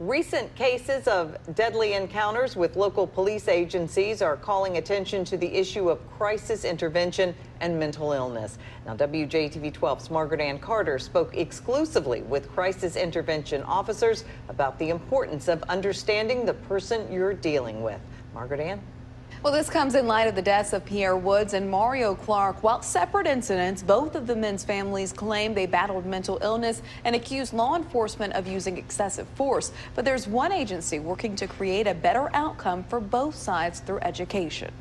Recent cases of deadly encounters with local police agencies are calling attention to the issue of crisis intervention and mental illness. Now, WJTV 12's Margaret Ann Carter spoke exclusively with crisis intervention officers about the importance of understanding the person you're dealing with. Margaret Ann? Well, this comes in light of the deaths of Pierre Woods and Mario Clark. While separate incidents, both of the men's families claim they battled mental illness and accused law enforcement of using excessive force. But there's one agency working to create a better outcome for both sides through education.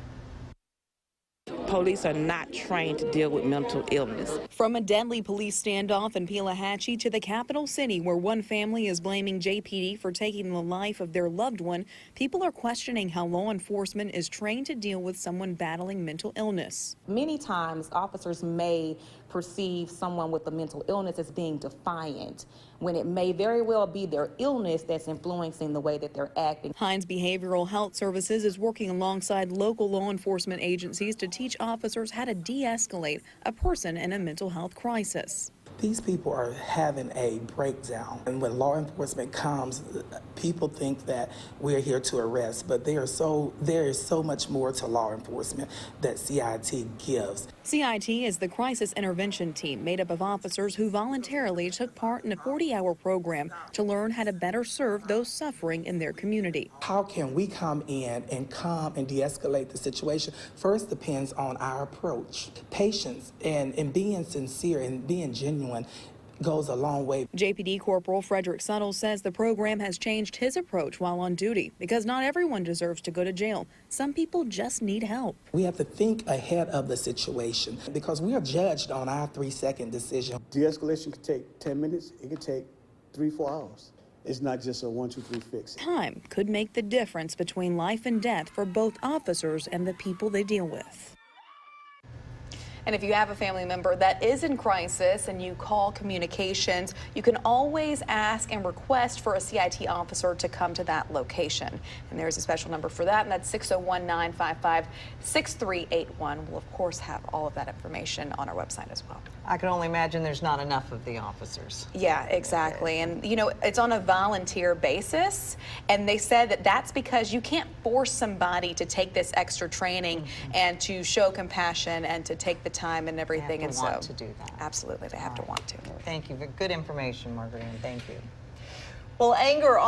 Police are not trained to deal with mental illness. From a deadly police standoff in Pelahatchie to the capital city, where one family is blaming JPD for taking the life of their loved one, people are questioning how law enforcement is trained to deal with someone battling mental illness. Many times, officers may perceive someone with a mental illness as being defiant, when it may very well be their illness that's influencing the way that they're acting. Hines Behavioral Health Services is working alongside local law enforcement agencies to teach officers how to de-escalate a person in a mental health crisis. These people are having a breakdown, and when law enforcement comes, people think that we're here to arrest, but there is so much more to law enforcement that CIT gives. CIT is the crisis intervention team made up of officers who voluntarily took part in a 40-hour program to learn how to better serve those suffering in their community. How can we come in and calm and de-escalate the situation? First depends on our approach. Patience and being sincere and being genuine goes a long way. JPD Corporal Frederick Suttle says the program has changed his approach while on duty because not everyone deserves to go to jail. Some people just need help. We have to think ahead of the situation because we are judged on our 3-second decision. De-escalation could take 10 minutes. It could take 3-4 hours. It's not just a 1, 2, 3 fix. Time could make the difference between life and death for both officers and the people they deal with. And if you have a family member that is in crisis and you call communications, you can always ask and request for a CIT officer to come to that location. And there's a special number for that, and that's 601-955-6381. We'll, of course, have all of that information on our website as well. I can only imagine there's not enough of the officers. Yeah, exactly. And, you know, it's on a volunteer basis. And they said that that's because you can't force somebody to take this extra training and to show compassion and to take the time and everything. They have to want to do that. Absolutely, they have to want to. Thank you. Good information, Margaret Ann. Thank you. Well, anger on